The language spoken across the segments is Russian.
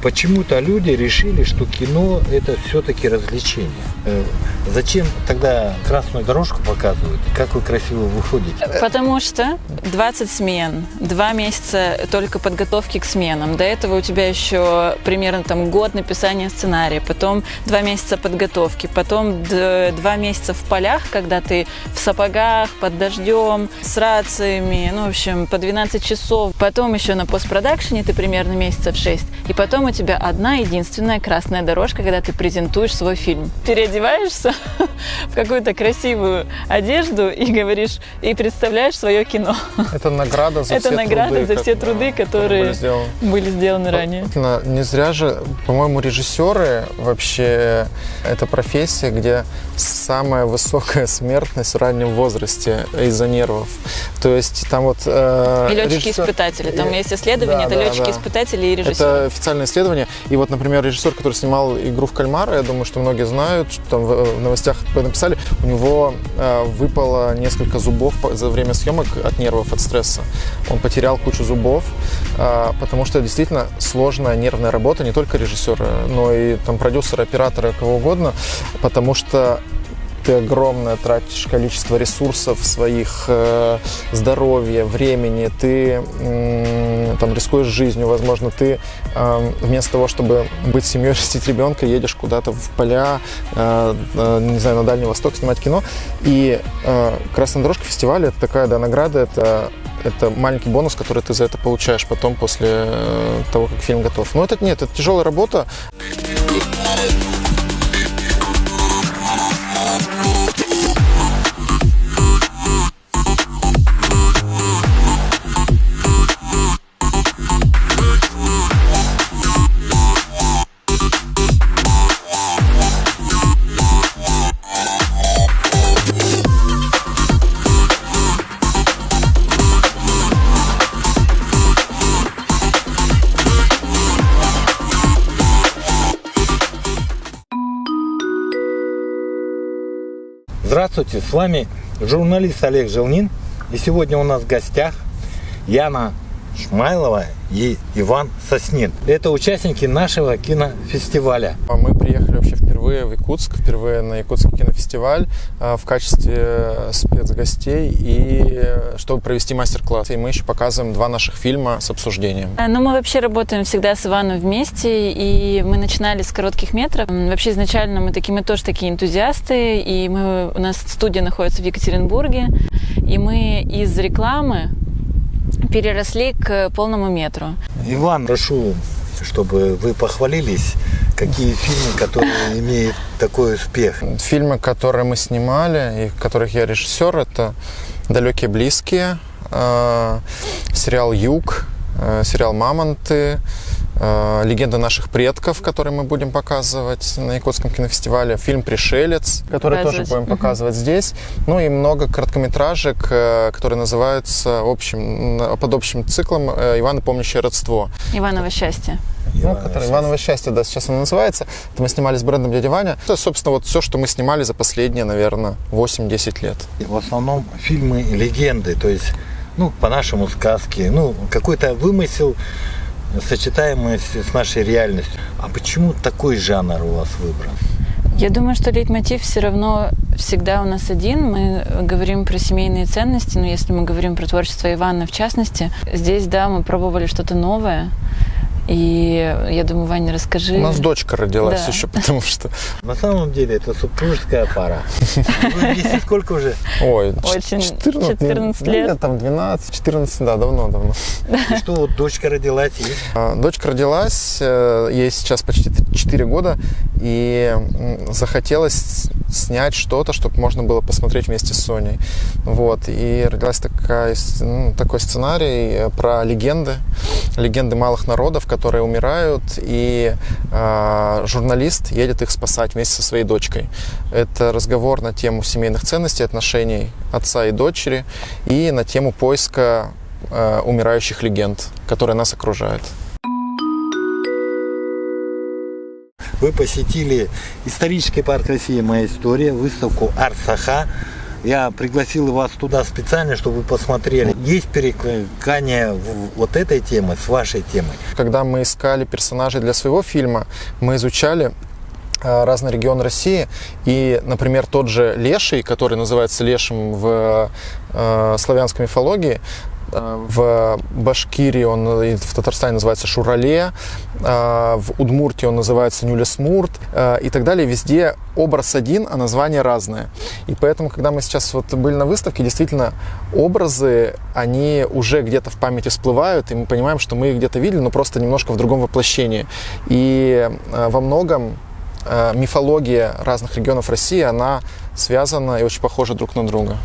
Почему-то люди решили, что кино это все-таки развлечение. Зачем тогда красную дорожку показывают? Как вы красиво выходите? Потому что 20 смен, 2 месяца только подготовки к сменам. До этого у тебя еще примерно год написания сценария, потом 2 месяца подготовки, потом 2 месяца в полях, когда ты в сапогах, под дождем, с рациями, в общем, по 12 часов. Потом еще на постпродакшене ты примерно месяцев 6. И потом у тебя одна единственная красная дорожка, когда ты презентуешь свой фильм. Переодеваешься в какую-то красивую одежду и говоришь, и представляешь свое кино. Это награда за Это награда за все труды, которые были сделаны ранее. Не зря же, по-моему, режиссеры вообще это профессия, где самая высокая смертность в раннем возрасте из-за нервов. То есть там вот... И летчики-испытатели. Там есть исследования, это летчики-испытатели и режиссеры. Это официальное исследование. И вот, например, режиссер, который снимал «Игру в кальмара», я думаю, что многие знают, что там в новостях написали, у него выпало несколько зубов за время съемок от нервов, от стресса. Он потерял кучу зубов, потому что действительно сложная нервная работа не только режиссера, но и продюсера, оператора, кого угодно, потому что ты огромное тратишь количество ресурсов своих, здоровья, времени, ты рискуешь жизнью, возможно, ты вместо того, чтобы быть семьей, растить ребенка, едешь куда-то в поля, не знаю, на Дальний Восток снимать кино. И «Красная дорожка» фестиваля — это такая, награда, это маленький бонус, который ты за это получаешь потом, после того, как фильм готов. Но это тяжелая работа. Здравствуйте, с вами журналист Олег Желнин. И сегодня у нас в гостях Яна Шмайлова и Иван Соснин. Это участники нашего кинофестиваля. Мы приехали вообще впервые в Якутск, впервые на Якутский кинофестиваль в качестве спецгостей, и чтобы провести мастер-класс. И мы еще показываем 2 наших фильма с обсуждением. Мы вообще работаем всегда с Иваном вместе, и мы начинали с коротких метров. Вообще изначально мы тоже такие энтузиасты, и у нас студия находится в Екатеринбурге, и мы из рекламы переросли к полному метру. Иван, прошу, чтобы вы похвалились, какие фильмы, которые имеют такой успех. Фильмы, которые мы снимали, и в которых я режиссер, это «Далекие близкие», сериал «Юг», сериал «Мамонты», «Легенда наших предков», который мы будем показывать на Якутском кинофестивале, фильм «Пришелец», который тоже будем показывать здесь, и много короткометражек, которые называются под общим циклом «Иван и помнящее родство». «Иваново счастье». «Иваново счастье», да, сейчас оно называется. Это мы снимали с брендом «Дядя Ваня». Это, собственно, все, что мы снимали за последние, наверное, 8-10 лет. В основном фильмы легенды, то есть, по-нашему сказки, какой-то вымысел, сочетаемое с нашей реальностью. А почему такой жанр у вас выбран? Я думаю, что лейтмотив все равно всегда у нас один. Мы говорим про семейные ценности, но если мы говорим про творчество Ивана в частности, здесь, мы пробовали что-то новое. И я думаю, Ваня, расскажи. У нас дочка родилась еще, потому что... На самом деле это супружеская пара. Вы вместе сколько уже? Ой, 14 лет. 12, 14, да, давно. И что, дочка родилась? Дочка родилась, ей сейчас почти 4 года, и захотелось снять что-то, чтобы можно было посмотреть вместе с Соней. И родилась такой сценарий про легенды малых народов, которые умирают, и журналист едет их спасать вместе со своей дочкой. Это разговор на тему семейных ценностей, отношений отца и дочери, и на тему поиска умирающих легенд, которые нас окружают. Вы посетили исторический парк России «Моя история», выставку «Арт Саха». Я пригласил вас туда специально, чтобы вы посмотрели. Есть перекликание вот этой темы с вашей темой? Когда мы искали персонажей для своего фильма, мы изучали разные регионы России. И, например, тот же Леший, который называется Лешим в славянской мифологии, в Башкирии он и в Татарстане называется Шурале, в Удмуртии он называется Нюлесмурт и так далее. Везде образ один, а название разное. И поэтому, когда мы сейчас вот были на выставке, действительно, образы, они уже где-то в памяти всплывают, и мы понимаем, что мы их где-то видели, но просто немножко в другом воплощении. И во многом мифология разных регионов России, она связана и очень похожа друг на друга.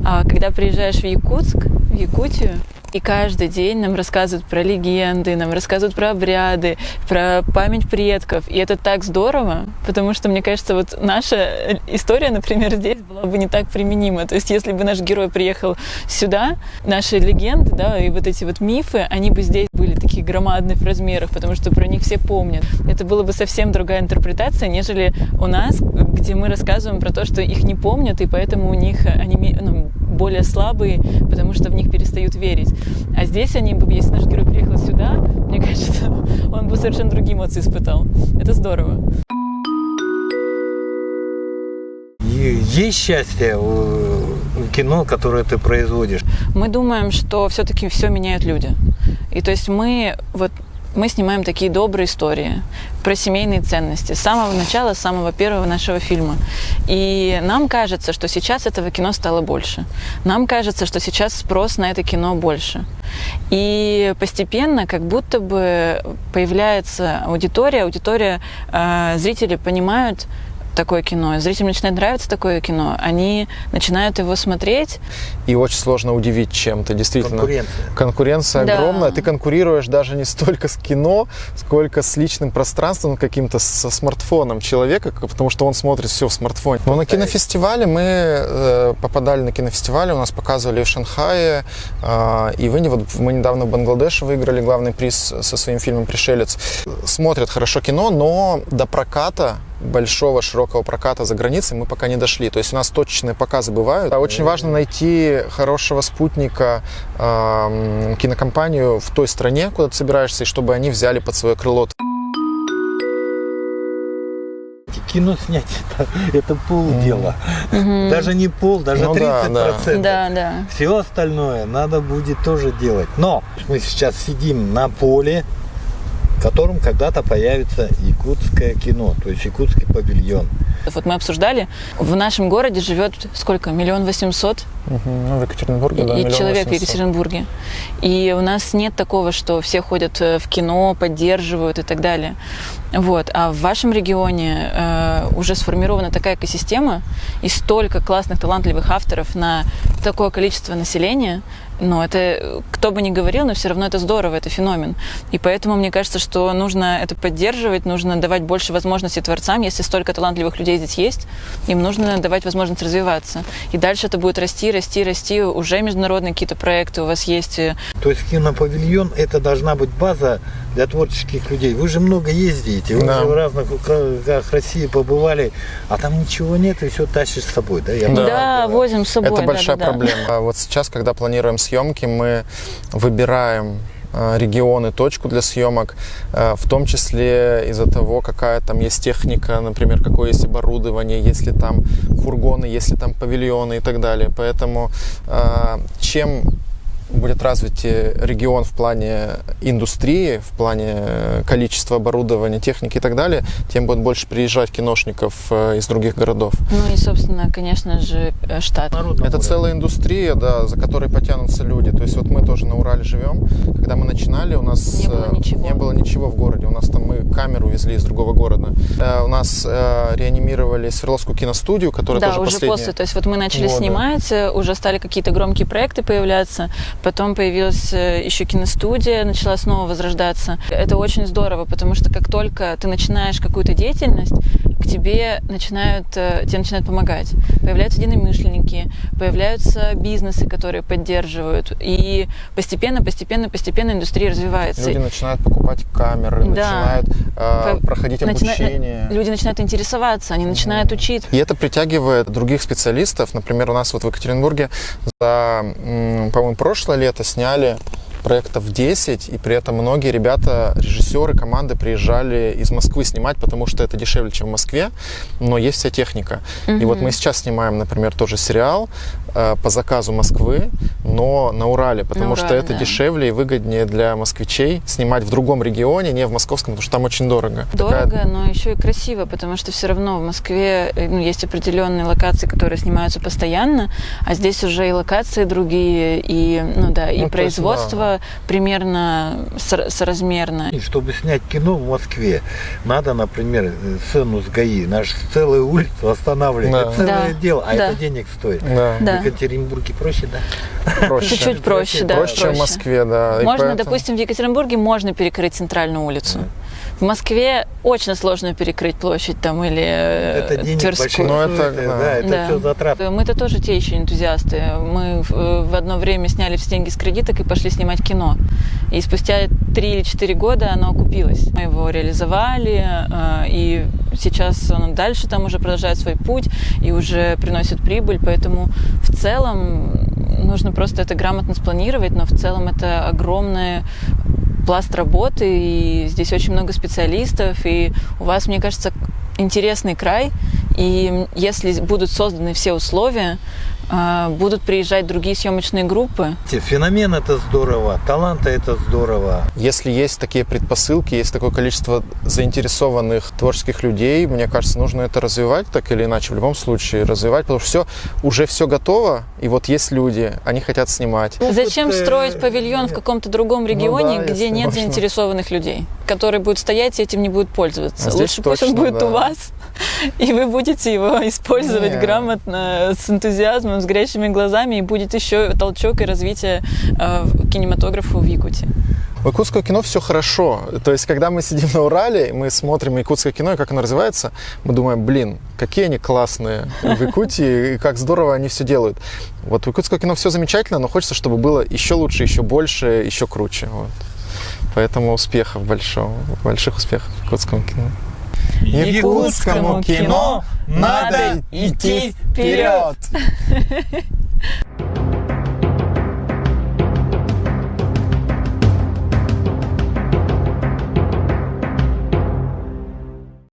А когда приезжаешь в Якутск, в Якутию, и каждый день нам рассказывают про легенды, нам рассказывают про обряды, про память предков. И это так здорово, потому что, мне кажется, вот наша история, например, здесь была бы не так применима. То есть, если бы наш герой приехал сюда, наши легенды, да, и вот эти вот мифы, они бы здесь были такие громадные в размерах, потому что про них все помнят. Это была бы совсем другая интерпретация, нежели у нас, где мы рассказываем про то, что их не помнят, и поэтому у них они более слабые, потому что в них перестают верить. А здесь они бы, если наш герой приехал сюда, мне кажется, он бы совершенно другие эмоции испытал. Это здорово. И есть счастье в кино, которое ты производишь? Мы думаем, что все-таки все меняют люди. И то есть мы снимаем такие добрые истории про семейные ценности с самого начала, с самого первого нашего фильма. И нам кажется, что сейчас этого кино стало больше. Нам кажется, что сейчас спрос на это кино больше. И постепенно как будто бы появляется аудитория, зрители понимают такое кино, зрителям начинает нравиться такое кино, они начинают его смотреть. И очень сложно удивить чем-то, действительно. Конкуренция Да. огромная. Ты конкурируешь даже не столько с кино, сколько с личным пространством каким-то, со смартфоном человека, потому что он смотрит все в смартфоне. Но на кинофестивале мы попадали на кинофестивале, у нас показывали в Шанхае, и мы недавно в Бангладеше выиграли главный приз со своим фильмом «Пришелец». Смотрят хорошо кино, но до проката, большого, широкого проката за границей мы пока не дошли. То есть у нас точечные показы бывают. Очень важно найти хорошего спутника, кинокомпанию в той стране, куда ты собираешься, и чтобы они взяли под свое крыло. Кино снять это полдела. Даже не пол, даже 30%. Да. Все остальное надо будет тоже делать. Но мы сейчас сидим на поле, в котором когда-то появится якутское кино, то есть якутский павильон. Вот мы обсуждали, в нашем городе живет сколько? 1 800 000? В Екатеринбурге, да, 1 человек 800 000. в Екатеринбурге. И у нас нет такого, что все ходят в кино, поддерживают и так далее. Вот. А в вашем регионе уже сформирована такая экосистема и столько классных, талантливых авторов на такое количество населения. Но это, кто бы ни говорил, но все равно это здорово, это феномен. И поэтому мне кажется, что нужно это поддерживать, нужно давать больше возможностей творцам. Если столько талантливых людей здесь есть, им нужно давать возможность развиваться. И дальше это будет расти. Уже международные какие-то проекты у вас есть. То есть кинопавильон – это должна быть база для творческих людей. Вы же много ездите, вы же в разных уголках России побывали, а там ничего нет, и все тащишь с собой, да? Да, возим с собой. Это большая проблема. А вот сейчас, когда планируем съемки, мы выбираем регион и точку для съемок, в том числе из-за того, какая там есть техника, например, какое есть оборудование, есть ли там фургоны, есть ли там павильоны и так далее. Поэтому чем будет развить регион в плане индустрии, в плане количества оборудования, техники и так далее, тем будет больше приезжать киношников из других городов. Ну и, собственно, конечно же, штат. Это целая индустрия, да, за которой потянутся люди. То есть вот мы тоже на Урале живем. Когда мы начинали, у нас не было ничего в городе. У нас там мы камеру везли из другого города. У нас реанимировали Свердловскую киностудию, которая тоже уже последняя. после. То есть вот мы начали снимать, уже стали какие-то громкие проекты появляться. Потом появилась еще киностудия, начала снова возрождаться. Это очень здорово, потому что как только ты начинаешь какую-то деятельность, тебе начинают помогать. Появляются единомышленники, появляются бизнесы, которые поддерживают. И постепенно индустрия развивается. Люди начинают покупать камеры, начинают проходить обучение. Люди начинают интересоваться, они начинают учиться. И это притягивает других специалистов. Например, у нас вот в Екатеринбурге за, по-моему, прошлое лето сняли проектов 10, и при этом многие ребята, режиссеры, команды приезжали из Москвы снимать, потому что это дешевле, чем в Москве, но есть вся техника. И вот мы сейчас снимаем, например, тоже сериал по заказу Москвы, но на Урале, потому что это дешевле и выгоднее для москвичей снимать в другом регионе, не в московском, потому что там очень дорого. Дорого, но еще и красиво, потому что все равно в Москве есть определенные локации, которые снимаются постоянно, а здесь уже и локации другие, и, и производство примерно соразмерно. И чтобы снять кино в Москве, надо, например, сцену с ГАИ, нашу целую улицу останавливать. Да. Это целое дело, а Да. это денег стоит. Да. В Екатеринбурге проще, да? Проще. Чуть-чуть проще, да. Проще, чем в Москве, да. И Можно, поэтому- допустим, в Екатеринбурге можно перекрыть центральную улицу. В Москве очень сложно перекрыть площадь там или Это денег Тверскую. больших Ну, это, стоит, да. да, это Да. все затраты. Мы-то тоже те еще энтузиасты. Мы в одно время сняли все деньги с кредиток и пошли снимать кино. И спустя 3 или 4 года оно окупилось. Мы его реализовали, и сейчас он дальше там уже продолжает свой путь и уже приносит прибыль. Поэтому в целом нужно просто это грамотно спланировать, но в целом это огромное пласт работы, и здесь очень много специалистов, и у вас, мне кажется, интересный край, и если будут созданы все условия, будут приезжать другие съемочные группы. Феномен это здорово, таланты это здорово. Если есть такие предпосылки, есть такое количество заинтересованных творческих людей, мне кажется, нужно это развивать так или иначе, в любом случае развивать, потому что уже все готово, и вот есть люди, они хотят снимать. Зачем строить павильон в каком-то другом регионе, да, где если нет можно. заинтересованных людей, которые будут стоять и этим не будут пользоваться? Здесь Лучше пусть он точно, будет да. у вас, и вы будете его использовать Не. грамотно, с энтузиазмом, с горящими глазами, и будет еще толчок и развитие кинематографа в Якутии. У якутского кино все хорошо. То есть, когда мы сидим на Урале, мы смотрим якутское кино, и как оно развивается, мы думаем, блин, какие они классные в Якутии, и как здорово они все делают. Вот у якутского кино все замечательно, но хочется, чтобы было еще лучше, еще больше, еще круче. Вот. Поэтому успехов больших успехов якутскому кино. Якутскому кино надо идти вперед.